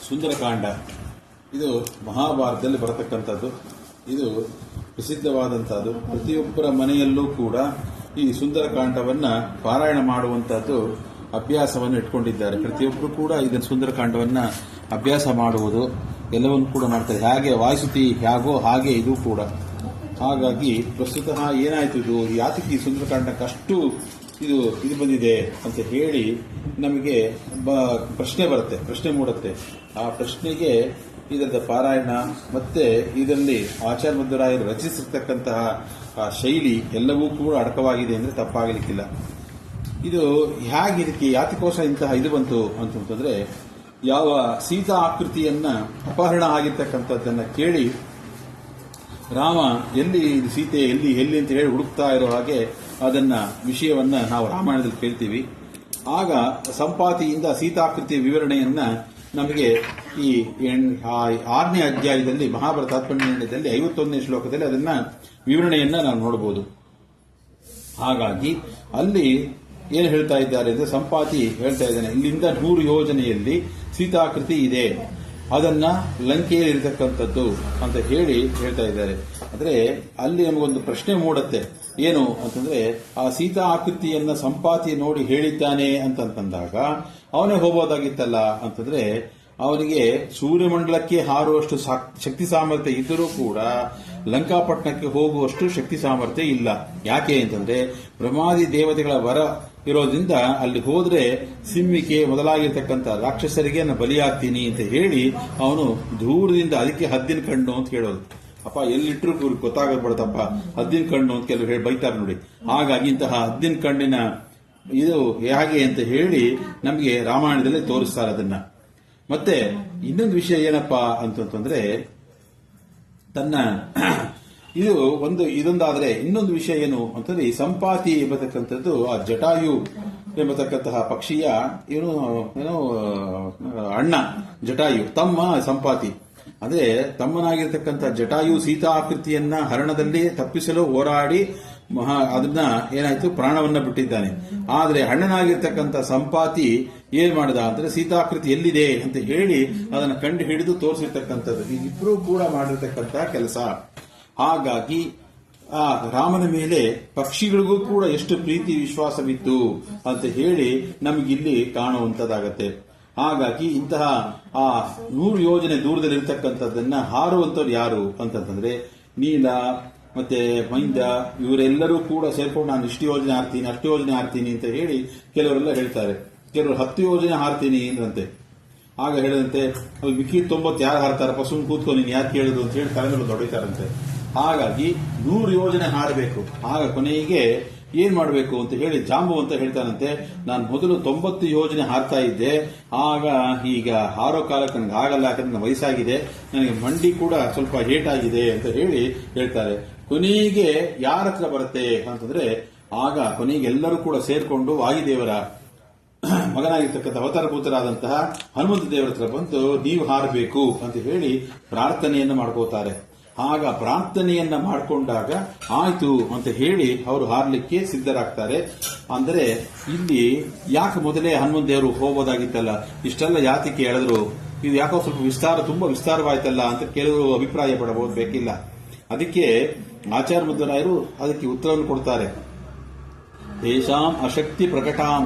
ಸುಂದರಕಾಂಡ ಇದು ಮಹಾಭಾರತದಲ್ಲಿ ಬರತಕ್ಕಂಥದ್ದು. ಇದು ಪ್ರಸಿದ್ಧವಾದಂಥದ್ದು. ಪ್ರತಿಯೊಬ್ಬರ ಮನೆಯಲ್ಲೂ ಕೂಡ ಈ ಸುಂದರಕಾಂಡವನ್ನು ಪಾರಾಯಣ ಮಾಡುವಂಥದ್ದು ಅಭ್ಯಾಸವನ್ನು ಇಟ್ಕೊಂಡಿದ್ದಾರೆ. ಪ್ರತಿಯೊಬ್ಬರು ಕೂಡ ಇದನ್ನು ಸುಂದರಕಾಂಡವನ್ನು ಅಭ್ಯಾಸ ಮಾಡುವುದು ಎಲ್ಲವನ್ನು ಕೂಡ ಮಾಡ್ತಾರೆ. ಹಾಗೆ ವಾಯುಸ್ತುತಿ ಹೇಗೋ ಹಾಗೆ ಇದು ಕೂಡ. ಹಾಗಾಗಿ ಪ್ರಸ್ತುತ ಏನಾಯಿತು, ಇದು ಯಾತಕ್ಕೆ ಈ ಸುಂದರಕಾಂಡಕ್ಕೆ ಅಷ್ಟು ಇದು ಬಂದಿದೆ ಅಂತ ಹೇಳಿ ನಮಗೆ ಪ್ರಶ್ನೆ ಬರುತ್ತೆ, ಪ್ರಶ್ನೆ ಮೂಡುತ್ತೆ. ಆ ಪ್ರಶ್ನೆಗೆ ಇದರ ಪಾರಾಯಣ ಮತ್ತೆ ಇದರಲ್ಲಿ ಆಚಾರ್ಯ ಮಧ್ವರಾಯರು ರಚಿಸಿರ್ತಕ್ಕಂತಹ ಆ ಶೈಲಿ ಎಲ್ಲವೂ ಕೂಡ ಅಡಕವಾಗಿದೆ ಅಂದರೆ ತಪ್ಪಾಗಲಿಕ್ಕಿಲ್ಲ. ಇದು ಹೇಗೆ ಇದಕ್ಕೆ ಯಾತಕ್ಕೋಸ್ಕರ ಇಂತಹ ಇದು ಬಂತು ಅಂತಂದ್ರೆ, ಯಾವ ಸೀತಾ ಆಕೃತಿಯನ್ನ ಅಪಹರಣ ಆಗಿರ್ತಕ್ಕಂಥದ್ದನ್ನು ಕೇಳಿ ರಾಮ ಎಲ್ಲಿ ಸೀತೆ ಎಲ್ಲಿ ಅಂತ ಹೇಳಿ ಹುಡುಕ್ತಾ ಇರೋ ಹಾಗೆ ಅದನ್ನ ವಿಷಯವನ್ನ ನಾವು ರಾಮಾಯಣದಲ್ಲಿ ಕೇಳ್ತೀವಿ. ಆಗ ಸಂಪಾತಿಯಿಂದ ಸೀತಾಕೃತಿಯ ವಿವರಣೆಯನ್ನ ನಮಗೆ ಈ 6ನೇ ಅಧ್ಯಾಯದಲ್ಲಿ ಮಹಾಭಾರತ ತಾತ್ಪರ್ಯದಲ್ಲಿ 51ನೇ ಶ್ಲೋಕದಲ್ಲಿ ಅದನ್ನ ವಿವರಣೆಯನ್ನ ನಾವು ನೋಡಬಹುದು. ಹಾಗಾಗಿ ಅಲ್ಲಿ ಏನು ಹೇಳ್ತಾ ಇದ್ದಾರೆ ಅಂದ್ರೆ, ಸಂಪಾತಿ ಹೇಳ್ತಾ ಇದ್ದಾನೆ, ಇಲ್ಲಿಂದ 100 ಯೋಜನೆಯಲ್ಲಿ ಸೀತಾಕೃತಿ ಇದೆ, ಅದನ್ನ ಲಂಕೆಯಲ್ಲಿ ಇರತಕ್ಕಂಥದ್ದು ಅಂತ ಹೇಳಿ ಹೇಳ್ತಾ ಇದ್ದಾರೆ. ಅಂದ್ರೆ ಅಲ್ಲಿ ನಮಗೊಂದು ಪ್ರಶ್ನೆ ಮೂಡುತ್ತೆ, ಏನು ಅಂತಂದ್ರೆ, ಆ ಸೀತಾ ಆಕೃತಿಯನ್ನ ಸಂಪಾತಿ ನೋಡಿ ಹೇಳಿದ್ದಾನೆ ಅಂತಂದಾಗ ಅವನೇ ಹೋಗೋದಾಗಿತ್ತಲ್ಲ ಅಂತಂದ್ರೆ, ಅವನಿಗೆ ಸೂರ್ಯಮಂಡಲಕ್ಕೆ ಹಾರುವಷ್ಟು ಶಕ್ತಿ ಸಾಮರ್ಥ್ಯ ಇದ್ದರೂ ಕೂಡ ಲಂಕಾಪಟ್ಟಣಕ್ಕೆ ಹೋಗುವಷ್ಟು ಶಕ್ತಿ ಸಾಮರ್ಥ್ಯ ಇಲ್ಲ. ಯಾಕೆ ಅಂತಂದ್ರೆ, ಬ್ರಹ್ಮಾದಿ ದೇವತೆಗಳ ವರ ಇರೋದ್ರಿಂದ ಅಲ್ಲಿ ಹೋದ್ರೆ ಸಿಂಹಿಕೆ ಮೊದಲಾಗಿರ್ತಕ್ಕಂಥ ರಾಕ್ಷಸರಿಗೆ ನಾನು ಬಲಿಯಾಗ್ತೀನಿ ಅಂತ ಹೇಳಿ ಅವನು ದೂರದಿಂದ, ಅದಕ್ಕೆ ಹದ್ದಿನ ಕಣ್ಣು ಅಂತ ಹೇಳೋದು. ಅಪ್ಪ ಎಲ್ಲಿಟ್ರು ಗೊತ್ತಾಗಬಾರ್ದಪ್ಪ ಹದ್ದಿನ ಕಣ್ಣು ಅಂತ ಕೆಲವರು ಹೇಳಿ ಬೈತಾರೆ ನೋಡಿ. ಹಾಗಾಗಿ ಇಂತಹ ಹದ್ದಿನ ಕಣ್ಣಿನ ಇದು ಹೇಗೆ ಅಂತ ಹೇಳಿ ನಮಗೆ ರಾಮಾಯಣದಲ್ಲೇ ತೋರಿಸ್ತಾರೆ ಅದನ್ನ. ಮತ್ತೆ ಇನ್ನೊಂದು ವಿಷಯ ಏನಪ್ಪಾ ಅಂತಂದ್ರೆ, ತನ್ನ ಇದೊಂದಾದ್ರೆ ಇನ್ನೊಂದು ವಿಷಯ ಏನು ಅಂತಂದ್ರೆ, ಈ ಸಂಪಾತಿ ಎಂಬತಕ್ಕಂಥದ್ದು ಆ ಜಟಾಯು ಎಂಬತಕ್ಕಂತಹ ಪಕ್ಷಿಯ ಏನೋ ಅಣ್ಣ ಜಟಾಯು, ತಮ್ಮ ಸಂಪಾತಿ. ಅಂದ್ರೆ ತಮ್ಮನಾಗಿರ್ತಕ್ಕಂಥ ಜಟಾಯು ಸೀತಾ ಆಕೃತಿಯನ್ನ ಹರಣದಲ್ಲಿ ತಪ್ಪಿಸಲು ಹೋರಾಡಿ ಅದನ್ನ ಏನಾಯ್ತು, ಪ್ರಾಣವನ್ನ ಬಿಟ್ಟಿದ್ದಾನೆ. ಆದ್ರೆ ಅಣ್ಣನಾಗಿರ್ತಕ್ಕಂಥ ಸಂಪಾತಿ ಏನ್ ಮಾಡಿದ ಅಂದ್ರೆ, ಸೀತಾಕೃತಿ ಎಲ್ಲಿದೆ ಅಂತ ಹೇಳಿ ಅದನ್ನ ಕಂಡು ಹಿಡಿದು ತೋರಿಸಿರ್ತಕ್ಕಂಥದ್ದು. ಇಬ್ರು ಕೂಡ ಮಾಡಿರ್ತಕ್ಕಂಥ ಕೆಲಸ. ಹಾಗಾಗಿ ಆ ರಾಮನ ಮೇಲೆ ಪಕ್ಷಿಗಳಿಗೂ ಕೂಡ ಎಷ್ಟು ಪ್ರೀತಿ ವಿಶ್ವಾಸವಿತ್ತು ಅಂತ ಹೇಳಿ ನಮಗಿಲ್ಲಿ ಕಾಣುವಂತದ್ದಾಗತ್ತೆ. ಹಾಗಾಗಿ ಇಂತಹ ಆ 100 ಯೋಜನೆ ದೂರದಲ್ಲಿರ್ತಕ್ಕಂಥದ್ದನ್ನ ಹಾರುವಂತವ್ರು ಯಾರು ಅಂತಂದ್ರೆ, ನೀಲ ಮತ್ತೆ ಮೈಂದ ಇವರೆಲ್ಲರೂ ಕೂಡ ಸೇರ್ಕೊಂಡು ನಾನು ಇಷ್ಟು ಯೋಜನೆ ಹಾರ್ತೀನಿ ಅಷ್ಟು ಯೋಜನೆ ಹಾರ್ತೀನಿ ಅಂತ ಹೇಳಿ ಕೆಲವರೆಲ್ಲ ಹೇಳ್ತಾರೆ. ಕೆಲವರು 10 ಯೋಜನೆ ಹಾರ್ತೀನಿ ಅಂದ್ರಂತೆ. ಆಗ ಹೇಳಿದಂತೆ ಮಿಕ್ಕಿ 90 ಯಾರು ಹಾರ್ತಾರಪ್ಪ, ಸುಮ್ಮನೆ ಕೂತ್ಕೊಂಡು ನೀನು ಯಾರು ಕೇಳಿದ್ರು ಅಂತ ಹೇಳಿ ತಲೆಮೇಲೆ ದೊಡ್ಡತಾರಂತೆ. ಹಾಗಾಗಿ 100 ಯೋಜನೆ ಹಾರಬೇಕು. ಆಗ ಕೊನೆಗೆ ಏನ್ ಮಾಡಬೇಕು ಅಂತ ಹೇಳಿ ಜಾಂಬು ಅಂತ ಹೇಳ್ತಾನಂತೆ, ನಾನು ಮೊದಲು 90 ಯೋಜನೆ ಹಾರ್ತಾ ಇದ್ದೆ, ಈಗ ಹಾರೋ ಕಾಲಕ್ಕೆ ನನಗೆ ಆಗಲ್ಲ, ಯಾಕಂದ್ರೆ ನನ್ನ ವಯಸ್ಸಾಗಿದೆ, ನನಗೆ ಮಂಡಿ ಕೂಡ ಸ್ವಲ್ಪ ಏಟಾಗಿದೆ ಅಂತ ಹೇಳಿ ಹೇಳ್ತಾರೆ. ಕೊನೆಗೆ ಯಾರ ಹತ್ರ ಬರುತ್ತೆ ಅಂತಂದ್ರೆ, ಆಗ ಕೊನೆಗೆ ಎಲ್ಲರೂ ಕೂಡ ಸೇರ್ಕೊಂಡು ವಾಯುದೇವರ ಮಗನಾಗಿರ್ತಕ್ಕಂಥ ಅವತಾರ ಪುತ್ರರಾದಂತಹ ಹನುಮಂತ ದೇವರ ಹತ್ರ ಬಂದು ನೀವು ಹಾರಬೇಕು ಅಂತ ಹೇಳಿ ಪ್ರಾರ್ಥನೆಯನ್ನು ಮಾಡ್ಕೋತಾರೆ. ಆಗ ಪ್ರಾರ್ಥನೆಯನ್ನ ಮಾಡಿಕೊಂಡಾಗ ಆಯ್ತು ಅಂತ ಹೇಳಿ ಅವರು ಹಾರಲಿಕ್ಕೆ ಸಿದ್ಧರಾಗ್ತಾರೆ. ಅಂದರೆ ಇಲ್ಲಿ ಯಾಕೆ ಮೊದಲೇ ಹನುಮಂತ ದೇವರು ಹೋಗೋದಾಗಿತ್ತಲ್ಲ, ಇಷ್ಟೆಲ್ಲ ಯಾತಕ್ಕೆ ಹೇಳಿದ್ರು, ಇದು ಯಾಕೋ ಸ್ವಲ್ಪ ತುಂಬಾ ವಿಸ್ತಾರವಾಯ್ತಲ್ಲ ಅಂತ ಕೆಲವರು ಅಭಿಪ್ರಾಯ ಪಡಬಹುದು, ಬೇಕಿಲ್ಲ. ಅದಕ್ಕೆ ಆಚಾರ್ಯ ಮಧ್ವರಾಯರು ಅದಕ್ಕೆ ಉತ್ತರವನ್ನು ಕೊಡ್ತಾರೆ. ತೇಷಾಂ ಅಶಕ್ತಿ ಪ್ರಕಟಾಂ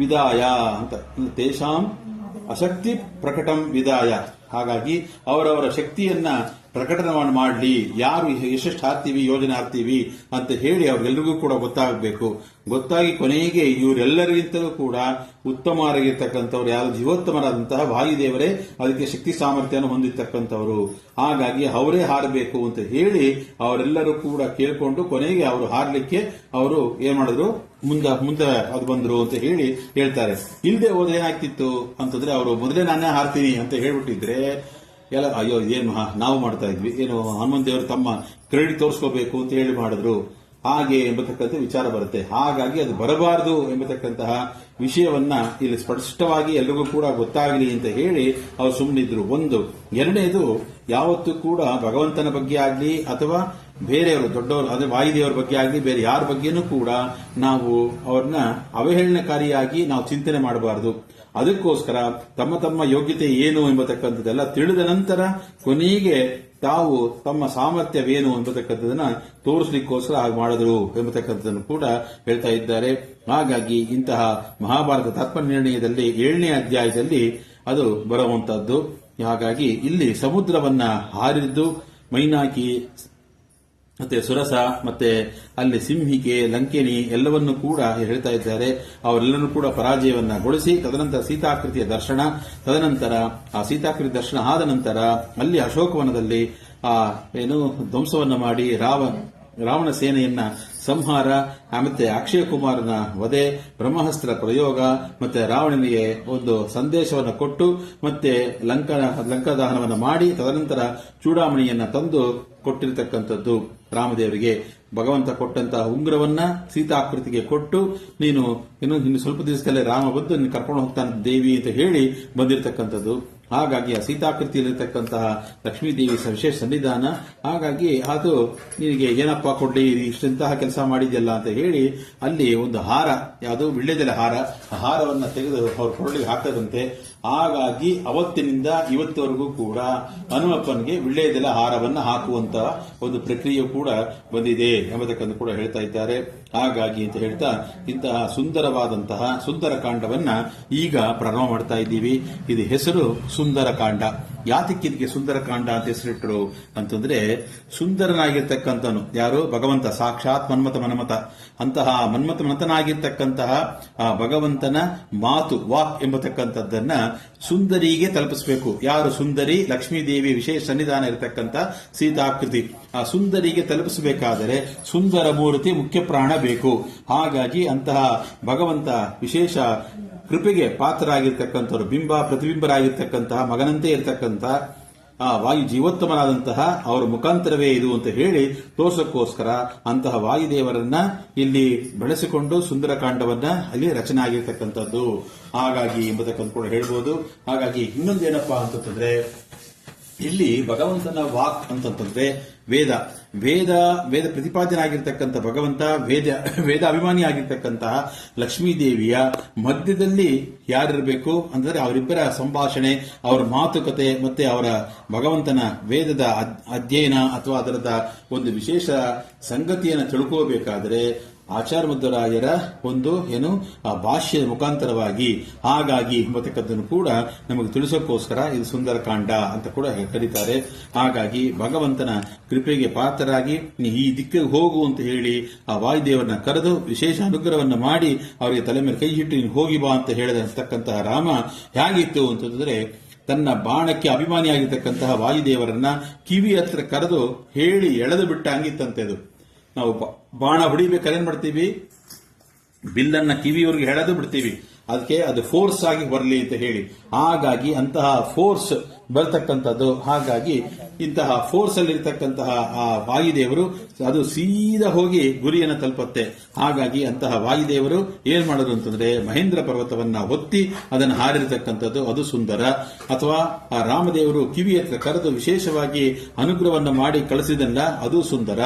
ವಿದಾಯ ಅಂತ, ತೇಷಾಂ ಅಶಕ್ತಿ ಪ್ರಕಟಂ ವಿದಾಯ. ಹಾಗಾಗಿ ಅವರವರ ಶಕ್ತಿಯನ್ನ ಪ್ರಕಟಣೆ ಮಾಡಲಿ, ಯಾರು ಎಷ್ಟೆಷ್ಟು ಹಾರ್ತೀವಿ ಯೋಜನೆ ಹಾರ್ತೀವಿ ಅಂತ ಹೇಳಿ ಅವ್ರಿಗೆಲ್ರಿಗೂ ಕೂಡ ಗೊತ್ತಾಗಬೇಕು. ಗೊತ್ತಾಗಿ ಕೊನೆಗೆ ಇವರೆಲ್ಲರಿಗಿಂತಲೂ ಕೂಡ ಉತ್ತಮರಾಗಿರ್ತಕ್ಕಂಥವ್ರು ಯಾರು, ಜೀವೋತ್ತಮರಾದಂತಹ ವಾಯುದೇವರೇ ಅದಕ್ಕೆ ಶಕ್ತಿ ಸಾಮರ್ಥ್ಯವನ್ನು ಹೊಂದಿರ್ತಕ್ಕಂಥವ್ರು. ಹಾಗಾಗಿ ಅವರೇ ಹಾರಬೇಕು ಅಂತ ಹೇಳಿ ಅವರೆಲ್ಲರೂ ಕೂಡ ಕೇಳಿಕೊಂಡು ಕೊನೆಗೆ ಅವರು ಹಾರಲಿಕ್ಕೆ ಅವರು ಏನ್ ಮಾಡಿದ್ರು, ಮುಂದೆ ಅದು ಬಂದ್ರು ಅಂತ ಹೇಳಿ ಹೇಳ್ತಾರೆ. ಇಲ್ಲದೆ ಹೋದ ಏನಾಗ್ತಿತ್ತು ಅಂತಂದ್ರೆ, ಅವರು ಮೊದಲೇ ನಾನೇ ಹಾರ್ತೀನಿ ಅಂತ ಹೇಳ್ಬಿಟ್ಟಿದ್ರೆ ಎಲ್ಲ ಅಯ್ಯೋ ಏನು ನಾವು ಮಾಡ್ತಾ ಇದ್ವಿ, ಏನು ಹನುಮಂತ ದೇವರು ತಮ್ಮ ಕ್ರೆಡಿಟ್ ತೋರಿಸ್ಕೋಬೇಕು ಅಂತ ಹೇಳಿ ಮಾಡಿದ್ರು ಹಾಗೆ ಎಂಬತಕ್ಕಂಥ ವಿಚಾರ ಬರುತ್ತೆ. ಹಾಗಾಗಿ ಅದು ಬರಬಾರದು ಎಂಬತಕ್ಕಂತಹ ವಿಷಯವನ್ನ ಇಲ್ಲಿ ಸ್ಪಷ್ಟವಾಗಿ ಎಲ್ರಿಗೂ ಕೂಡ ಗೊತ್ತಾಗಲಿ ಅಂತ ಹೇಳಿ ಅವರು ಸುಮ್ಮನಿದ್ರು. ಒಂದು. ಎರಡನೇದು, ಯಾವತ್ತೂ ಕೂಡ ಭಗವಂತನ ಬಗ್ಗೆ ಆಗಲಿ ಅಥವಾ ಬೇರೆಯವರು ದೊಡ್ಡವರು ಅದೇ ವಾಯುದೇವರ ಬಗ್ಗೆ ಆಗಲಿ ಬೇರೆ ಯಾರ ಬಗ್ಗೆನೂ ಕೂಡ ನಾವು ಅವ್ರನ್ನ ಅವಹೇಳನಕಾರಿಯಾಗಿ ನಾವು ಚಿಂತನೆ ಮಾಡಬಾರದು. ಅದಕ್ಕೋಸ್ಕರ ತಮ್ಮ ತಮ್ಮ ಯೋಗ್ಯತೆ ಏನು ಎಂಬತಕ್ಕಂಥದ್ದೆಲ್ಲ ತಿಳಿದ ನಂತರ ಕೊನೆಗೆ ತಾವು ತಮ್ಮ ಸಾಮರ್ಥ್ಯವೇನು ಎಂಬತಕ್ಕಂಥದನ್ನ ತೋರಿಸಲಿಕ್ಕೋಸ್ಕರ ಹಾಗೆ ಮಾಡಿದ್ರು ಎಂಬತಕ್ಕಂಥದ್ದನ್ನು ಕೂಡ ಹೇಳ್ತಾ ಇದ್ದಾರೆ. ಹಾಗಾಗಿ ಇಂತಹ ಮಹಾಭಾರತ ತಾತ್ಪರ್ಯನಿರ್ಣಯದಲ್ಲಿ 7ನೇ ಅಧ್ಯಾಯದಲ್ಲಿ ಅದು ಬರುವಂತಹದ್ದು. ಹಾಗಾಗಿ ಇಲ್ಲಿ ಸಮುದ್ರವನ್ನ ಹಾರಿದ್ದು ಮೈನಾಕಿ ಮತ್ತೆ ಸುರಸ ಮತ್ತೆ ಅಲ್ಲಿ ಸಿಂಹಿಕೆ ಲಂಕೆನಿ ಎಲ್ಲವನ್ನೂ ಕೂಡ ಹೇಳ್ತಾ ಇದ್ದಾರೆ. ಅವರೆಲ್ಲರೂ ಕೂಡ ಪರಾಜಯವನ್ನಗೊಳಿಸಿ ತದನಂತರ ಸೀತಾಕೃತಿಯ ದರ್ಶನ, ತದನಂತರ ಆ ಸೀತಾಕೃತಿ ದರ್ಶನ ಆದ ನಂತರ ಅಲ್ಲಿ ಅಶೋಕವನದಲ್ಲಿ ಧ್ವಂಸವನ್ನ ಮಾಡಿ ರಾವಣ ಸೇನೆಯನ್ನ ಸಂಹಾರ, ಮತ್ತೆ ಅಕ್ಷಯ ಕುಮಾರನ ವಧೆ, ಬ್ರಹ್ಮಾಸ್ತ್ರ ಪ್ರಯೋಗ, ಮತ್ತೆ ರಾವಣನಿಗೆ ಒಂದು ಸಂದೇಶವನ್ನು ಕೊಟ್ಟು ಮತ್ತೆ ಲಂಕಾದಹನವನ್ನು ಮಾಡಿ ತದನಂತರ ಚೂಡಾಮಣಿಯನ್ನ ತಂದು ಕೊಟ್ಟಿರತಕ್ಕಂಥದ್ದು ರಾಮದೇವರಿಗೆ. ಭಗವಂತ ಕೊಟ್ಟಂತಹ ಉಂಗುರವನ್ನ ಸೀತಾಕೃತಿಗೆ ಕೊಟ್ಟು ನೀನು ಇನ್ನು ಸ್ವಲ್ಪ ದಿವಸದಲ್ಲೇ ರಾಮ ಬಂದು ನಿನ್ನ ಕರ್ಕೊಂಡು ಹೋಗ್ತಾನೆ ದೇವಿ ಅಂತ ಹೇಳಿ ಬಂದಿರತಕ್ಕಂಥದ್ದು. ಹಾಗಾಗಿ ಆ ಸೀತಾಕೃತಿಯಲ್ಲಿರ್ತಕ್ಕಂತಹ ಲಕ್ಷ್ಮೀದೇವಿ ವಿಶೇಷ ಸನ್ನಿಧಾನ. ಹಾಗಾಗಿ ಅದು ನಿನಗೆ ಏನಪ್ಪಾ ಕೊಡ್ಲಿ ಇಷ್ಟಂತಹ ಕೆಲಸ ಮಾಡಿದ್ಯಲ್ಲ ಅಂತ ಹೇಳಿ ಅಲ್ಲಿ ಒಂದು ಹಾರ, ಯಾವುದು ವಿಳ್ಯದೆಲೆ ಹಾರ, ಆ ಹಾರವನ್ನ ತೆಗೆದು ಅವ್ರ ಕೊರಳಿಗೆ ಹಾಕದಂತೆ. ಹಾಗಾಗಿ ಅವತ್ತಿನಿಂದ ಇವತ್ತವರೆಗೂ ಕೂಡ ಹನುಮಪ್ಪನಿಗೆ ವಿಳ್ಯದೆಲೆ ಹಾರವನ್ನ ಹಾಕುವಂತಹ ಒಂದು ಪ್ರಕ್ರಿಯೆ ಕೂಡ ಬಂದಿದೆ ಎಂಬುದಕ್ಕಂದು ಕೂಡ ಹೇಳ್ತಾ ಇದ್ದಾರೆ. ಹಾಗಾಗಿ ಅಂತ ಹೇಳ್ತಾ ಇಂತಹ ಸುಂದರವಾದಂತಹ ಸುಂದರಕಾಂಡವನ್ನ ಈಗ ಪ್ರಾರಂಭ ಮಾಡ್ತಾ ಇದ್ದೀವಿ. ಇದು ಹೆಸರು ಸುಂದರಕಾಂಡ. ಯಾತಕ್ಕೆ ಇದಕ್ಕೆ ಸುಂದರಕಾಂಡ ಅಂತ ಹೆಸರಿಟ್ಟರು ಅಂತಂದ್ರೆ, ಸುಂದರನಾಗಿರ್ತಕ್ಕಂಥನು ಯಾರು? ಭಗವಂತ ಸಾಕ್ಷಾತ್ ಮನ್ಮಥ ಅಂತಹ ಮನ್ಮಥನಾಗಿರ್ತಕ್ಕಂತಹ ಆ ಭಗವಂತನ ಮಾತು ವಾಕ್ ಎಂಬತಕ್ಕಂಥದ್ದನ್ನ ಸುಂದರಿಗೆ ತಲುಪಿಸಬೇಕು. ಯಾರು ಸುಂದರಿ? ಲಕ್ಷ್ಮೀದೇವಿ ವಿಶೇಷ ಸನ್ನಿಧಾನ ಇರತಕ್ಕಂಥ ಸೀತಾಕೃತಿ. ಆ ಸುಂದರಿಗೆ ತಲುಪಿಸಬೇಕಾದರೆ ಸುಂದರ ಮೂರ್ತಿ ಮುಖ್ಯ ಪ್ರಾಣ ಬೇಕು. ಹಾಗಾಗಿ ಅಂತಹ ಭಗವಂತ ವಿಶೇಷ ಕೃಪೆಗೆ ಪಾತ್ರರಾಗಿರ್ತಕ್ಕಂಥವ್ರು, ಬಿಂಬ ಪ್ರತಿಬಿಂಬರಾಗಿರ್ತಕ್ಕಂತಹ ಮಗನಂತೆ ಇರತಕ್ಕಂಥ ಆ ವಾಯು ಜೀವೋತ್ತಮನಾದಂತಹ ಅವರ ಮುಖಾಂತರವೇ ಇದು ಅಂತ ಹೇಳಿ ತೋರ್ಸಕ್ಕೋಸ್ಕರ ಅಂತಹ ವಾಯುದೇವರನ್ನ ಇಲ್ಲಿ ಬೆಳೆಸಿಕೊಂಡು ಸುಂದರಕಾಂಡವನ್ನ ಅಲ್ಲಿ ರಚನೆ ಆಗಿರ್ತಕ್ಕಂಥದ್ದು. ಹಾಗಾಗಿ ಎಂಬುದಕ್ಕಂತ ಕೂಡ ಹೇಳ್ಬೋದು. ಹಾಗಾಗಿ ಇನ್ನೊಂದೇನಪ್ಪಾ ಅಂತಂದ್ರೆ, ಇಲ್ಲಿ ಭಗವಂತನ ವಾಕ್ ಅಂತಂತಂದ್ರೆ ವೇದ ಪ್ರತಿಪಾದ್ಯನಾಗಿರ್ತಕ್ಕಂಥ ಭಗವಂತ, ವೇದ ಅಭಿಮಾನಿ ಆಗಿರ್ತಕ್ಕಂತಹ ಲಕ್ಷ್ಮೀದೇವಿಯ ಮಧ್ಯದಲ್ಲಿ ಯಾರಿರಬೇಕು ಅಂತಂದ್ರೆ ಅವರಿಬ್ಬರ ಸಂಭಾಷಣೆ, ಅವರ ಮಾತುಕತೆ ಮತ್ತೆ ಅವರ ಭಗವಂತನ ವೇದದ ಅಧ್ಯಯನ ಅಥವಾ ಅದರದ ಒಂದು ವಿಶೇಷ ಸಂಗತಿಯನ್ನು ತಿಳ್ಕೋಬೇಕಾದರೆ ಆಚಾರ್ಯ ಮಧ್ವರಾಯರ ಒಂದು ಭಾಷ್ಯದ ಮುಖಾಂತರವಾಗಿ. ಹಾಗಾಗಿ ಎಂಬತಕ್ಕದ್ದನ್ನು ಕೂಡ ನಮಗೆ ತಿಳಿಸೋಕ್ಕೋಸ್ಕರ ಇದು ಸುಂದರಕಾಂಡ ಅಂತ ಕೂಡ ಕರೀತಾರೆ. ಹಾಗಾಗಿ ಭಗವಂತನ ಕೃಪೆಗೆ ಪಾತ್ರರಾಗಿ ಈ ದಿಕ್ಕಿಗೆ ಹೋಗು ಅಂತ ಹೇಳಿ ಆ ವಾಯುದೇವರನ್ನ ಕರೆದು ವಿಶೇಷ ಅನುಗ್ರಹವನ್ನು ಮಾಡಿ ಅವರಿಗೆ ತಲೆ ಮೇಲೆ ಕೈ ಇಟ್ಟು ನೀನು ಹೋಗಿ ಬಾ ಅಂತ ಹೇಳಿದಂತಕ್ಕಂತಹ ರಾಮ ಹೇಗಿತ್ತು ಅಂತಂದ್ರೆ, ತನ್ನ ಬಾಣಕ್ಕೆ ಅಭಿಮಾನಿಯಾಗಿರ್ತಕ್ಕಂತಹ ವಾಯುದೇವರನ್ನ ಕಿವಿ ಹತ್ರ ಕರೆದು ಹೇಳಿ ಎಳೆದು ಬಿಟ್ಟ ಹಂಗಿತ್ತಂತೆ. ಅದು ನಾವು ಬಾಣ ಹೊಡಿಬೇಕಾದ್ರೆ ಏನ್ ಮಾಡ್ತೀವಿ? ಬಿಲ್ಲನ್ನ ಕಿವಿಯವರೆಗೆ ಎಳೆದು ಬಿಡ್ತೀವಿ, ಅದಕ್ಕೆ ಅದು ಫೋರ್ಸ್ ಆಗಿ ಬರಲಿ ಅಂತ ಹೇಳಿ. ಹಾಗಾಗಿ ಅಂತಹ ಫೋರ್ಸ್ ಬರ್ತಕ್ಕಂಥದ್ದು. ಹಾಗಾಗಿ ಇಂತಹ ಫೋರ್ಸ್ ಅಲ್ಲಿ ಇರತಕ್ಕಂತಹ ಆ ವಾಯುದೇವರು ಅದು ಸೀದಾ ಹೋಗಿ ಗುರಿಯನ್ನು ತಲುಪುತ್ತೆ. ಹಾಗಾಗಿ ಅಂತಹ ವಾಯುದೇವರು ಏನ್ ಮಾಡೋದು ಅಂತಂದ್ರೆ, ಮಹೇಂದ್ರ ಪರ್ವತವನ್ನ ಹೊತ್ತಿ ಅದನ್ನು ಹಾರಿರತಕ್ಕಂಥದ್ದು ಅದು ಸುಂದರ. ಅಥವಾ ಆ ರಾಮದೇವರು ಕಿವಿ ಹತ್ರ ಕರೆದು ವಿಶೇಷವಾಗಿ ಅನುಗ್ರಹವನ್ನು ಮಾಡಿ ಕಳಿಸಿದಲ್ಲ ಅದು ಸುಂದರ.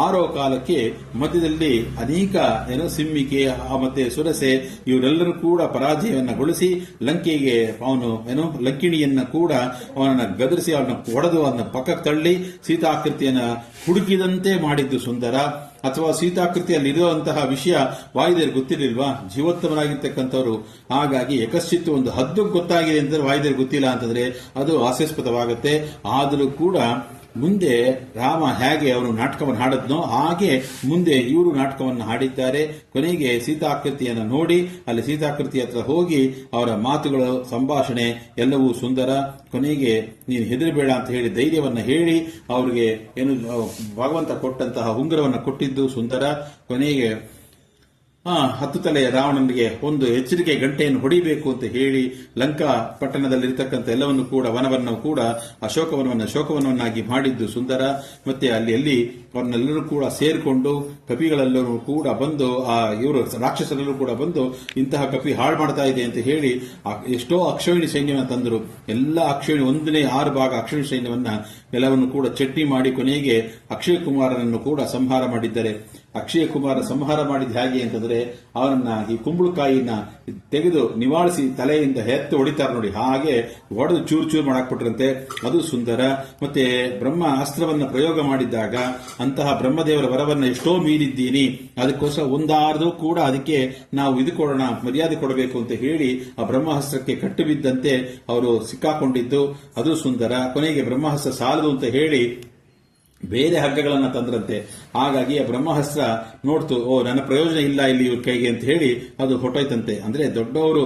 ಆರೋ ಕಾಲಕ್ಕೆ ಮಧ್ಯದಲ್ಲಿ ಅನೇಕ ಸಿಂಹಿಕೆ ಮತ್ತೆ ಸುರಸೆ ಇವರೆಲ್ಲರೂ ಕೂಡ ಪರಾಜಯವನ್ನಗೊಳಿಸಿ ಲಂಕೆಗೆ ಅವನು ಲಂಕಿಣಿಯನ್ನ ಕೂಡ ಅವನನ್ನ ಗದರಿಸಿ ಅವನ ಹೊಡೆದು ಅವನ ಪಕ್ಕಕ್ಕೆ ತಳ್ಳಿ ಸೀತಾಕೃತಿಯನ್ನ ಹುಡುಕಿದಂತೆ ಮಾಡಿದ್ದು ಸುಂದರ. ಅಥವಾ ಸೀತಾಕೃತಿಯಲ್ಲಿ ಇರುವಂತಹ ವಿಷಯ ವಾಯುದೇವರು ಗೊತ್ತಿರಲಿಲ್ವಾ? ಜೀವೋತ್ತಮರಾಗಿರ್ತಕ್ಕಂಥವ್ರು. ಹಾಗಾಗಿ ಯಕಶ್ಚಿತ್ತು ಒಂದು ಹದ್ದು ಗೊತ್ತಾಗಿದೆ ಅಂತಂದ್ರೆ ವಾಯುದೇವರು ಗೊತ್ತಿಲ್ಲ ಅಂತಂದ್ರೆ ಅದು ಹಾಸ್ಯಾಸ್ಪದವಾಗುತ್ತೆ. ಆದರೂ ಕೂಡ ಮುಂದೆ ರಾಮ ಹೇಗೆ ಅವನು ನಾಟಕವನ್ನು ಹಾಡಿದ್ನೋ ಹಾಗೆ ಮುಂದೆ ಇವರು ನಾಟಕವನ್ನು ಹಾಡಿದ್ದಾರೆ. ಕೊನೆಗೆ ಸೀತಾಕೃತಿಯನ್ನು ನೋಡಿ ಅಲ್ಲಿ ಸೀತಾಕೃತಿ ಹತ್ರ ಹೋಗಿ ಅವರ ಮಾತುಗಳು ಸಂಭಾಷಣೆ ಎಲ್ಲವೂ ಸುಂದರ. ಕೊನೆಗೆ ನೀನು ಹೆದರಬೇಡ ಅಂತ ಹೇಳಿ ಧೈರ್ಯವನ್ನ ಹೇಳಿ ಅವರಿಗೆ ಭಗವಂತ ಕೊಟ್ಟಂತಹ ಉಂಗುರವನ್ನು ಕೊಟ್ಟಿದ್ದು ಸುಂದರ. ಕೊನೆಗೆ 10 ತಲೆಯ ರಾವಣನಿಗೆ ಒಂದು ಎಚ್ಚರಿಕೆ ಗಂಟೆಯನ್ನು ಹೊಡಿಬೇಕು ಅಂತ ಹೇಳಿ ಲಂಕಾ ಪಟ್ಟಣದಲ್ಲಿರ್ತಕ್ಕಂಥ ಎಲ್ಲವನ್ನು ಕೂಡ ವನವನ್ನು ಕೂಡ ಶೋಕವನವನ್ನಾಗಿ ಮಾಡಿದ್ದು ಸುಂದರ. ಮತ್ತೆ ಅಲ್ಲಿ ಅವರನ್ನೆಲ್ಲರೂ ಕೂಡ ಸೇರಿಕೊಂಡು ಕಪಿಗಳೆಲ್ಲರೂ ಕೂಡ ಬಂದು ಇವರು ರಾಕ್ಷಸರೆಲ್ಲರೂ ಕೂಡ ಬಂದು ಇಂತಹ ಕಪಿ ಹಾಳು ಮಾಡ್ತಾ ಇದೆ ಅಂತ ಹೇಳಿ ಎಷ್ಟೋ ಅಕ್ಷೋಹಿಣಿ ಸೈನ್ಯವನ್ನು ತಂದರು. ಎಲ್ಲ ಅಕ್ಷೋಹಿಣಿ 1/6 ಭಾಗ ಅಕ್ಷೋಹಿಣಿ ಸೈನ್ಯವನ್ನ ಎಲ್ಲವನ್ನು ಕೂಡ ಚಟ್ನಿ ಮಾಡಿ ಕೊನೆಗೆ ಅಕ್ಷಯ ಕುಮಾರನನ್ನು ಕೂಡ ಸಂಹಾರ ಮಾಡಿದ್ದಾರೆ. ಅಕ್ಷಯ ಕುಮಾರ ಸಂಹಾರ ಮಾಡಿದ ಹೇಗೆ ಅಂತಂದ್ರೆ ಅವನನ್ನ ಈ ಕುಂಬಳಕಾಯಿನ ತೆಗೆದು ನಿವಾಳಿಸಿ ತಲೆಯಿಂದ ಎತ್ತು ಹೊಡಿತಾರೆ ನೋಡಿ, ಹಾಗೆ ಹೊಡೆದು ಚೂರು ಚೂರು ಮಾಡಾಕ್ಬಿಟ್ರಂತೆ. ಅದು ಸುಂದರ. ಮತ್ತೆ ಬ್ರಹ್ಮ ಅಸ್ತ್ರವನ್ನ ಪ್ರಯೋಗ ಮಾಡಿದ್ದಾಗ ಅಂತಹ ಬ್ರಹ್ಮದೇವರ ವರವನ್ನ ಎಷ್ಟೋ ಮೀರಿದ್ದೀನಿ, ಅದಕ್ಕೋಸ್ಕರ ಒಂದಾರ್ದು ಕೂಡ ಅದಕ್ಕೆ ನಾವು ಇದು ಕೊಡೋಣ, ಮರ್ಯಾದೆ ಕೊಡಬೇಕು ಅಂತ ಹೇಳಿ ಆ ಬ್ರಹ್ಮಾಸ್ತ್ರಕ್ಕೆ ಕಟ್ಟು ಬಿದ್ದಂತೆ ಅವರು ಸಿಕ್ಕಾಕೊಂಡಿದ್ದು ಅದು ಸುಂದರ. ಕೊನೆಗೆ ಬ್ರಹ್ಮಾಸ್ತ್ರ ಸಾಲದು ಅಂತ ಹೇಳಿ ಬೇರೆ ಹಗ್ಗಗಳನ್ನ ತಂದ್ರಂತೆ. ಹಾಗಾಗಿ ಆ ಬ್ರಹ್ಮಾಸ್ತ್ರ ನೋಡ್ತು, ಓ ನನ್ನ ಪ್ರಯೋಜನ ಇಲ್ಲ ಇಲ್ಲಿ ಇವ್ರ ಕೈಗೆ ಅಂತ ಹೇಳಿ ಅದು ಹೊಟ್ಟೋಯ್ತಂತೆ. ಅಂದ್ರೆ ದೊಡ್ಡವರು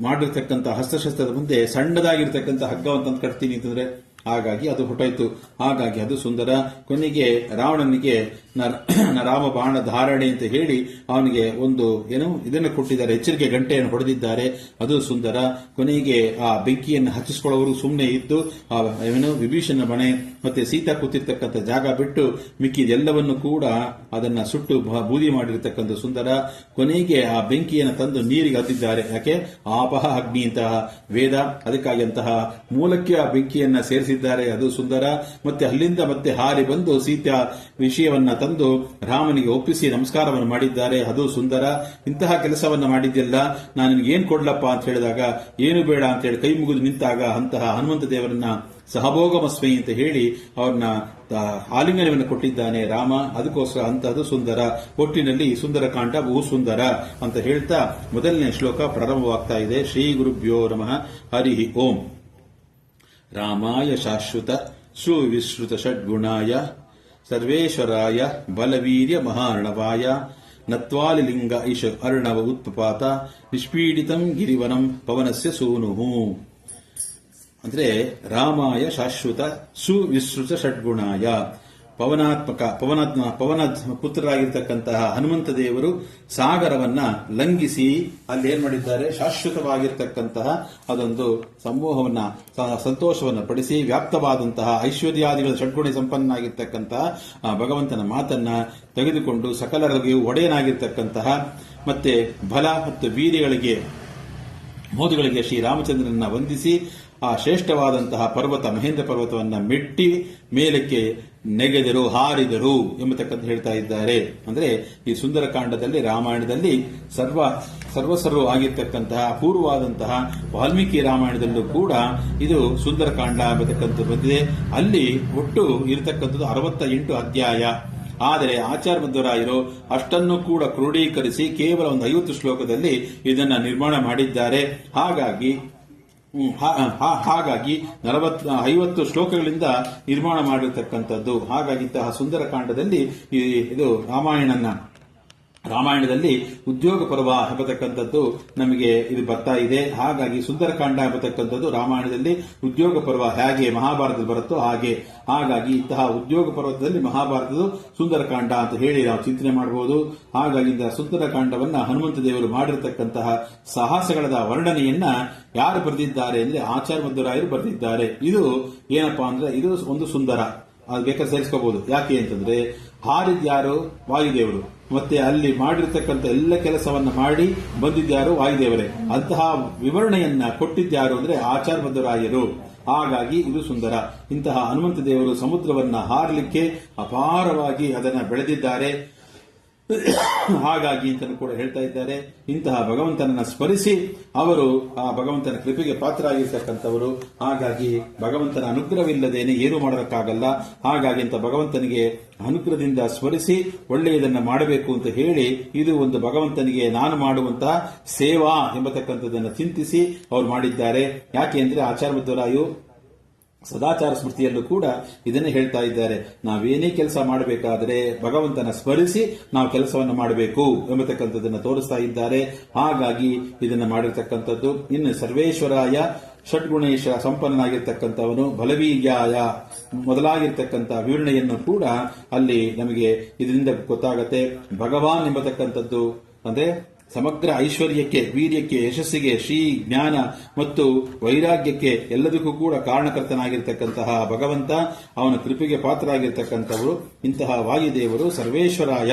ಮಾಡಿರ್ತಕ್ಕಂಥ ಹಸ್ತಶಸ್ತ್ರದ ಮುಂದೆ ಸಣ್ಣದಾಗಿರ್ತಕ್ಕಂಥ ಹಗ್ಗವನ್ನು ಕಟ್ತೀನಿ ಅಂತಂದ್ರೆ ಹಾಗಾಗಿ ಅದು ಹೊಟ್ಟೋಯ್ತು. ಹಾಗಾಗಿ ಅದು ಸುಂದರ. ಕೊನೆಗೆ ರಾವಣನಿಗೆ ರಾಮ ಬಾಣ ಧಾರಣೆ ಅಂತ ಹೇಳಿ ಅವನಿಗೆ ಒಂದು ಇದನ್ನು ಕೊಟ್ಟಿದ್ದಾರೆ, ಎಚ್ಚರಿಕೆ ಗಂಟೆಯನ್ನು ಹೊಡೆದಿದ್ದಾರೆ, ಅದು ಸುಂದರ. ಕೊನೆಗೆ ಆ ಬೆಂಕಿಯನ್ನು ಹಚ್ಚಿಸಿಕೊಳ್ಳುವವರು ಸುಮ್ಮನೆ ಇದ್ದು ವಿಭೀಷಣ ಮನೆ ಮತ್ತೆ ಸೀತಾ ಕೂತಿರ್ತಕ್ಕಂಥ ಜಾಗ ಬಿಟ್ಟು ಮಿಕ್ಕಿದೆಲ್ಲವನ್ನು ಕೂಡ ಅದನ್ನ ಸುಟ್ಟು ಬೂದಿ ಮಾಡಿರ್ತಕ್ಕಂಥ ಸುಂದರ. ಕೊನೆಗೆ ಆ ಬೆಂಕಿಯನ್ನು ತಂದು ನೀರಿಗೆ ಹತ್ತಿದ್ದಾರೆ. ಯಾಕೆ? ಆಪಹ ಅಗ್ನಿ ಅಂತಹ ವೇದ, ಅದಕ್ಕಾಗಿ ಅಂತಹ ಮೂಲಕ್ಕೆ ಆ ಬೆಂಕಿಯನ್ನ ಸೇರಿಸಿದ್ದಾರೆ, ಅದು ಸುಂದರ. ಮತ್ತೆ ಅಲ್ಲಿಂದ ಮತ್ತೆ ಹಾರಿ ಬಂದು ಸೀತಾ ವಿಷಯವನ್ನ ತಂದು ರಾಮನಿಗೆ ಒಪ್ಪಿಸಿ ನಮಸ್ಕಾರವನ್ನು ಮಾಡಿದ್ದಾರೆ, ಅದು ಸುಂದರ. ಇಂತಹ ಕೆಲಸವನ್ನ ಮಾಡಿದ್ದೆಲ್ಲ ನಾನು ನಿನಗೆ ಏನ್ ಕೊಡ್ಲಪ್ಪ ಅಂತ ಹೇಳಿದಾಗ ಏನು ಬೇಡ ಅಂತ ಹೇಳಿ ಕೈ ಮುಗಿದು ನಿಂತಾಗ ಅಂತಹ ಹನುಮಂತ ದೇವರನ್ನ ಸಹಭೋಗಮಸ್ಮೈ ಅಂತ ಹೇಳಿ ಅವ್ರನ್ನ ಆಲಿಂಗನವನ್ನು ಕೊಟ್ಟಿದ್ದಾನೆ ರಾಮ, ಅದಕ್ಕೋಸ್ಕರ ಅಂತಹದ್ದು ಸುಂದರ. ಒಟ್ಟಿನಲ್ಲಿ ಸುಂದರ ಕಾಂಡ ಬಹು ಸುಂದರ ಅಂತ ಹೇಳ್ತಾ ಮೊದಲನೇ ಶ್ಲೋಕ ಪ್ರಾರಂಭವಾಗ್ತಾ ಇದೆ. ಶ್ರೀ ಗುರುಭ್ಯೋ ನಮಃ. ಹರಿ ಓಂ. ರಾಮಾಯ ಶಾಶ್ವತ ಸುವಿಶ್ರುತ ಷಡ್ಗುಣಾಯ ಸರ್ವೇಶ್ವರಾಯ ಬಲವೀರ್ಯ ಮಹಾರ್ಣವಾಯ ನತ್ವಾಲಿಲಿಂಗ ಇಶ ಅರ್ಣವ ಉತ್ಪಾತ ನಿಷ್ಪೀಡಿತಂ ಗಿರಿವನಂ ಪವನಸ್ಯ ಸೂನುಹು. ಅಂದ್ರೆ ರಾಮಾಯ ಶಾಶ್ವತ ಸುವಿಶ್ರುತ ಷಡ್ಗುಣಾಯ, ಪವನ ಪುತ್ರರಾಗಿರ್ತಕ್ಕಂತಹ ಹನುಮಂತ ದೇವರು ಸಾಗರವನ್ನ ಲಂಘಿಸಿ ಅಲ್ಲಿ ಏನ್ ಮಾಡಿದ್ದಾರೆ, ಶಾಶ್ವತವಾಗಿರ್ತಕ್ಕಂತಹ ಅದೊಂದು ಸಮೂಹವನ್ನ ಸಂತೋಷವನ್ನ ಪಡಿಸಿ ವ್ಯಾಪ್ತವಾದಂತಹ ಐಶ್ವರ್ಯಾದಿಗಳ ಷಡ್ಗುಣ ಸಂಪನ್ನನಾಗಿರ್ತಕ್ಕಂತಹ ಭಗವಂತನ ಮಾತನ್ನ ತೆಗೆದುಕೊಂಡು ಸಕಲರಿಗೂ ಒಡೆಯನಾಗಿರ್ತಕ್ಕಂತಹ ಮತ್ತೆ ಬಲ ಮತ್ತು ವೀರ್ಯಗಳಿಗೆ ಮೋದಿಗಳಿಗೆ ಶ್ರೀರಾಮಚಂದ್ರನನ್ನ ವಂದಿಸಿ ಆ ಶ್ರೇಷ್ಠವಾದಂತಹ ಪರ್ವತ ಮಹೇಂದ್ರ ಪರ್ವತವನ್ನ ಮೆಟ್ಟಿ ಮೇಲಕ್ಕೆ ನೆಗೆದರು, ಹಾರಿದರು ಎಂಬತಕ್ಕಂಥ ಹೇಳ್ತಾ ಇದ್ದಾರೆ. ಅಂದ್ರೆ ಈ ಸುಂದರಕಾಂಡದಲ್ಲಿ ರಾಮಾಯಣದಲ್ಲಿ ಸರ್ವಸರ್ವ ಆಗಿರ್ತಕ್ಕಂತಹ ಅಪೂರ್ವವಾದಂತಹ ವಾಲ್ಮೀಕಿ ರಾಮಾಯಣದಲ್ಲೂ ಕೂಡ ಇದು ಸುಂದರಕಾಂಡ ಎಂಬತಕ್ಕಂಥ ಬಂದಿದೆ. ಅಲ್ಲಿ ಒಟ್ಟು ಇರತಕ್ಕಂಥದ್ದು 68 ಅಧ್ಯಾಯ. ಆದರೆ ಆಚಾರ್ಯ ಮಧ್ವರಾಯರು ಅಷ್ಟನ್ನು ಕೂಡ ಕ್ರೋಢೀಕರಿಸಿ ಕೇವಲ ಒಂದು 50 ಶ್ಲೋಕದಲ್ಲಿ ಇದನ್ನ ನಿರ್ಮಾಣ ಮಾಡಿದ್ದಾರೆ. ಹಾಗಾಗಿ 50 ಶ್ಲೋಕಗಳಿಂದ ನಿರ್ಮಾಣ ಮಾಡಿರ್ತಕ್ಕಂಥದ್ದು. ಹಾಗಾಗಿ ಇಂತಹ ಸುಂದರಕಾಂಡದಲ್ಲಿ ಇದು ರಾಮಾಯಣದಲ್ಲಿ ಉದ್ಯೋಗ ಪರ್ವ ಎಂಬತಕ್ಕಂಥದ್ದು ನಮಗೆ ಇದು ಬರ್ತಾ ಇದೆ. ಹಾಗಾಗಿ ಸುಂದರಕಾಂಡ ಎಂಬತಕ್ಕಂಥದ್ದು ರಾಮಾಯಣದಲ್ಲಿ ಉದ್ಯೋಗ ಪರ್ವ ಹೇಗೆ ಮಹಾಭಾರತದಲ್ಲಿ ಬರುತ್ತೋ ಹಾಗೆ. ಹಾಗಾಗಿ ಇಂತಹ ಉದ್ಯೋಗ ಪರ್ವತದಲ್ಲಿ ಮಹಾಭಾರತದ ಸುಂದರಕಾಂಡ ಅಂತ ಹೇಳಿ ನಾವು ಚಿಂತನೆ ಮಾಡಬಹುದು. ಹಾಗಾಗಿ ಸುಂದರಕಾಂಡವನ್ನ ಹನುಮಂತ ದೇವರು ಮಾಡಿರತಕ್ಕಂತಹ ಸಾಹಸಗಳ ವರ್ಣನೆಯನ್ನ ಯಾರು ಬರೆದಿದ್ದಾರೆ ಅಂದ್ರೆ ಆಚಾರ್ಯ ಮಧ್ವರಾಯರು ಬರೆದಿದ್ದಾರೆ. ಇದು ಏನಪ್ಪಾ ಅಂದ್ರೆ ಇದು ಒಂದು ಸುಂದರ, ಅದು ಬೇಕಾದ್ರೆ ಸೇರಿಸ್ಕೋಬಹುದು. ಯಾಕೆ ಅಂತಂದ್ರೆ ಹಾರಿದ್ಯಾರು? ವಾಯುದೇವರು. ಮತ್ತೆ ಅಲ್ಲಿ ಮಾಡಿರ್ತಕ್ಕಂಥ ಎಲ್ಲ ಕೆಲಸವನ್ನ ಮಾಡಿ ಬಂದಿದ್ಯಾರು? ವಾಯುದೇವರೇ. ಅಂತಹ ವಿವರಣೆಯನ್ನ ಕೊಟ್ಟಿದ್ಯಾರು ಅಂದ್ರೆ ಆಚಾರ್ಯ ಮಧ್ವರಾಯರು. ಹಾಗಾಗಿ ಇದು ಸುಂದರ. ಇಂತಹ ಹನುಮಂತ ದೇವರು ಸಮುದ್ರವನ್ನ ಹಾರಲಿಕ್ಕೆ ಅಪಾರವಾಗಿ ಅದನ್ನ ಬೆಳೆದಿದ್ದಾರೆ. ಹಾಗಾಗಿ ಅಂತ ಕೂಡ ಹೇಳ್ತಾ ಇದ್ದಾರೆ. ಇಂತಹ ಭಗವಂತನನ್ನ ಸ್ಮರಿಸಿ ಅವರು ಆ ಭಗವಂತನ ಕೃಪೆಗೆ ಪಾತ್ರರಾಗಿರ್ತಕ್ಕಂಥವರು. ಹಾಗಾಗಿ ಭಗವಂತನ ಅನುಗ್ರಹವಿಲ್ಲದೇನೆ ಏನೂ ಮಾಡೋದಕ್ಕಾಗಲ್ಲ. ಹಾಗಾಗಿ ಅಂತ ಭಗವಂತನಿಗೆ ಅನುಗ್ರಹದಿಂದ ಸ್ಮರಿಸಿ ಒಳ್ಳೆಯದನ್ನ ಮಾಡಬೇಕು ಅಂತ ಹೇಳಿ ಇದು ಒಂದು ಭಗವಂತನಿಗೆ ನಾನು ಮಾಡುವಂತಹ ಸೇವಾ ಎಂಬತಕ್ಕಂಥದ್ದನ್ನು ಚಿಂತಿಸಿ ಅವರು ಮಾಡಿದ್ದಾರೆ. ಯಾಕೆ ಅಂದ್ರೆ ಆಚಾರ್ಯ ಮಧ್ವರಾಯರು ಸದಾಚಾರ ಸ್ಮೃತಿಯಲ್ಲೂ ಕೂಡ ಇದನ್ನೇ ಹೇಳ್ತಾ ಇದ್ದಾರೆ. ನಾವೇನೇ ಕೆಲಸ ಮಾಡಬೇಕಾದರೆ ಭಗವಂತನ ಸ್ಮರಿಸಿ ನಾವು ಕೆಲಸವನ್ನು ಮಾಡಬೇಕು ಎಂಬತಕ್ಕಂಥದ್ದನ್ನು ತೋರಿಸ್ತಾ ಇದ್ದಾರೆ. ಹಾಗಾಗಿ ಇದನ್ನು ಮಾಡಿರ್ತಕ್ಕಂಥದ್ದು. ಇನ್ನು ಸರ್ವೇಶ್ವರಾಯ ಷಡ್ಗುಣೇಶ ಸಂಪನ್ನನಾಗಿರ್ತಕ್ಕಂಥವನು ಬಲವೀರ್ಯಾಯ ಮೊದಲಾಗಿರ್ತಕ್ಕಂಥ ವಿವರಣೆಯನ್ನು ಕೂಡ ಅಲ್ಲಿ ನಮಗೆ ಇದರಿಂದ ಗೊತ್ತಾಗತ್ತೆ. ಭಗವಾನ್ ಎಂಬತಕ್ಕಂಥದ್ದು ಅಂದ್ರೆ ಸಮಗ್ರ ಐಶ್ವರ್ಯಕ್ಕೆ, ವೀರ್ಯಕ್ಕೆ, ಯಶಸ್ಸಿಗೆ, ಶ್ರೀ ಜ್ಞಾನ ಮತ್ತು ವೈರಾಗ್ಯಕ್ಕೆ ಎಲ್ಲದಕ್ಕೂ ಕೂಡ ಕಾರಣಕರ್ತನಾಗಿರ್ತಕ್ಕಂತಹ ಭಗವಂತ, ಅವನ ಕೃಪೆಗೆ ಪಾತ್ರರಾಗಿರ್ತಕ್ಕಂಥವರು ಇಂತಹ ವಾಯುದೇವರು ಸರ್ವೇಶ್ವರಾಯ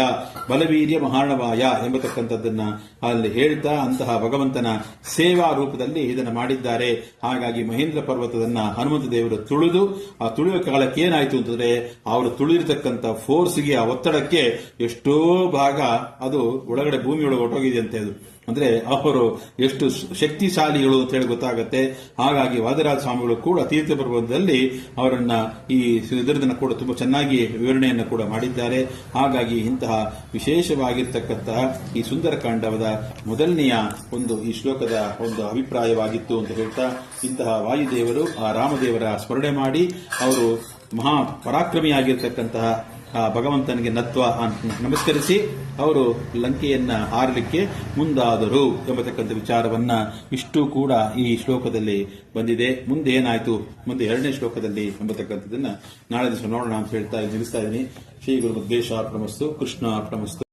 ಬಲವೀರ್ಯ ಮಹಾರ್ಣವಾಯ ಎಂಬತಕ್ಕಂಥದ್ದನ್ನ ಅಲ್ಲಿ ಹೇಳ್ತಾ ಅಂತಹ ಭಗವಂತನ ಸೇವಾ ರೂಪದಲ್ಲಿ ಇದನ್ನು ಮಾಡಿದ್ದಾರೆ. ಹಾಗಾಗಿ ಮಹೇಂದ್ರ ಪರ್ವತದನ್ನ ಹನುಮಂತ ದೇವರು ತುಳಿದು, ಆ ತುಳಿಯುವ ಕಾಲಕ್ಕೆ ಏನಾಯ್ತು ಅಂತಂದ್ರೆ ಅವರು ತುಳಿದಿರತಕ್ಕಂಥ ಫೋರ್ಸ್ಗೆ, ಆ ಒತ್ತಡಕ್ಕೆ ಎಷ್ಟೋ ಭಾಗ ಅದು ಒಳಗಡೆ ಭೂಮಿಯೊಳಗೆ ಹೊರಟೋಗಿದೆ ಅಂತ. ಅಂದ್ರೆ ಅವರು ಎಷ್ಟು ಶಕ್ತಿಶಾಲಿಗಳು ಅಂತ ಹೇಳಿ ಗೊತ್ತಾಗುತ್ತೆ. ಹಾಗಾಗಿ ವಾದರಾಜ ಸ್ವಾಮಿಗಳು ಕೂಡ ತೀರ್ಥ ಪರ್ವದಲ್ಲಿ ಅವರನ್ನ ಈ ಇದರದನ್ನ ಕೂಡ ತುಂಬಾ ಚೆನ್ನಾಗಿ ವಿವರಣೆಯನ್ನು ಕೂಡ ಮಾಡಿದ್ದಾರೆ. ಹಾಗಾಗಿ ಇಂತಹ ವಿಶೇಷವಾಗಿರ್ತಕ್ಕಂತಹ ಈ ಸುಂದರಕಾಂಡದ ಮೊದಲನೆಯ ಒಂದು ಈ ಶ್ಲೋಕದ ಒಂದು ಅಭಿಪ್ರಾಯವಾಗಿತ್ತು ಅಂತ ಹೇಳ್ತಾ, ಇಂತಹ ವಾಯುದೇವರು ಆ ರಾಮದೇವರ ಸ್ಮರಣೆ ಮಾಡಿ ಅವರು ಮಹಾ ಪರಾಕ್ರಮಿಯಾಗಿರ್ತಕ್ಕಂತಹ ಆ ಭಗವಂತನಿಗೆ ನಮಸ್ಕರಿಸಿ ಅವರು ಲಂಕೆಯನ್ನ ಹಾರಲಿಕ್ಕೆ ಮುಂದಾದರು ಎಂಬತಕ್ಕಂಥ ವಿಚಾರವನ್ನ ಇಷ್ಟು ಕೂಡ ಈ ಶ್ಲೋಕದಲ್ಲಿ ಬಂದಿದೆ. ಮುಂದೆ ಏನಾಯ್ತು, ಮುಂದೆ 2ನೇ ಶ್ಲೋಕದಲ್ಲಿ ಎಂಬತಕ್ಕಂಥದ್ದನ್ನ ನಾಳೆ ದಿವಸ ನೋಡೋಣ ಅಂತ ಹೇಳ್ತಾ ನಿಲ್ಲಿಸ್ತಾ ಇದ್ದೀನಿ. ಶ್ರೀ ಗುರು ಮುದ್ದೇಶ ಅರ್ಪಣಮಸ್ತು. ಕೃಷ್ಣ ಅರ್ಪಣಮಸ್ತು.